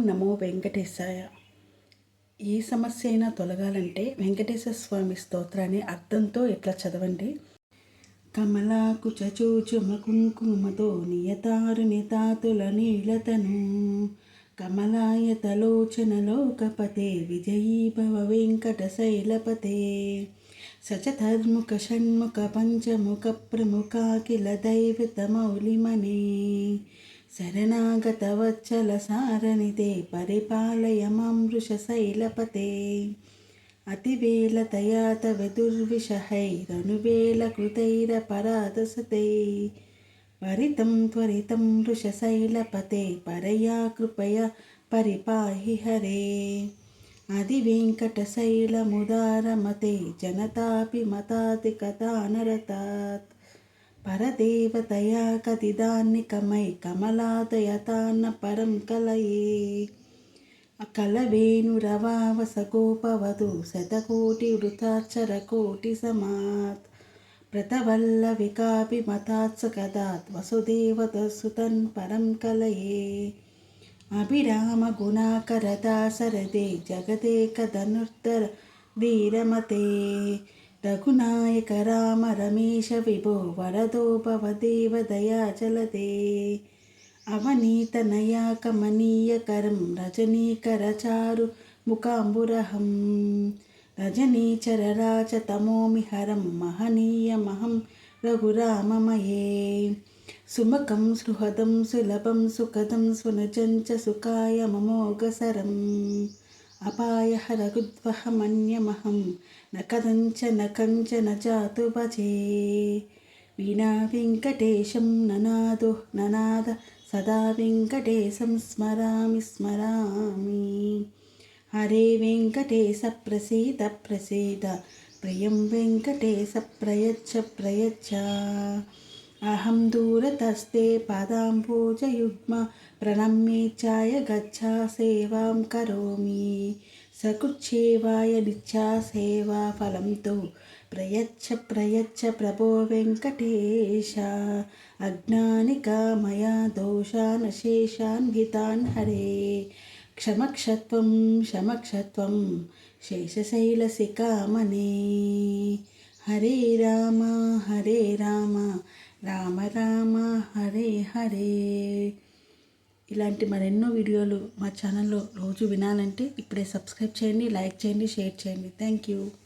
నమో వెంకటేశాయ. ఏ సమస్య అయినా తొలగాలంటే వెంకటేశ్వర స్వామి స్తోత్రాన్ని అర్థంతో ఎట్లా చదవండి. కమలాకు చచూచుమ కుంకుమతో నియతారు నితాతుల నీలతను కమలాయతలోచన లోకపతే విజయీ భవ వెంకట శైలపతే సచతర్ముఖ షణ్ముఖ పంచముఖ ప్రముఖాఖిల దైవత మౌలిమనే శరణాగత వచ్చల సారణితే పరిపాలయ మాం వృషశైలపతే అతివేల తయాత వెదుర్విషహైరనువేల కృతైరపరాధసతై వరితం త్వరితం వృషశైలపతే పరయా కృపయా పరిపాహి హరే అది వెంకటశైలముదారమతే జనతాపి మతాతికతానరతాత్ పరదేవతయా కతిదాన్నికమై కమలాదయతాన్న పరం కలయే కలవేణురవావసగోపవధు శతకోటి వృతార్చరకోటి సమాత్ ప్రతవల్లవికాపి మతాత్సకదాత్ వసుదేవతసుతన్ పరం కలయే అభిరామ గుణాకరదాసరదే జగదేకధనుర్ధర ధీరమతే రఘునాయక రామ రమేశ విభో వరదో భవదేవ దయాచలదే అవనీత నయా కమనీయకరం రజనీకరచారు ముఖాంబురహం రజనీచరరాజ తమోమిహరం మహనీయమహం రఘురామమయే సుముఖం సుహృదం సులభం సుఖదం స్వనుజంచ సుఖాయ మమోగసరం అపాయహర గుద్వహమన్యమహం న కంచన జాతు భజే వీణా వెంకటేశం ననాద సదా వెంకటేశం స్మరామి హరే వెంకటేశ ప్రసీద ప్రియం వెంకటేశ ప్రయచ్చ అహం దూరతస్తే పాదాంబోజయుగ్మ ప్రణమ్యేచ్ఛాయ గచ్చా సేవాం కరోమి సకృచ్ఛేవాయ నిత్యా సేవా ఫలంతో ప్రయచ్చ ప్రభో వెంకటేశ అజ్ఞానికా మయా దోషాన్ శేషాన్ హితాన్ హరే క్షమక్షత్వం శేషశైలశిఖామణే హరే రామ రామ రామ హరే హరే. ఇలాంటి మరెన్నో వీడియోలు మా ఛానల్లో రోజు వినాలంటే ఇప్పుడే సబ్స్క్రైబ్ చేయండి, లైక్ చేయండి, షేర్ చేయండి. Thank you.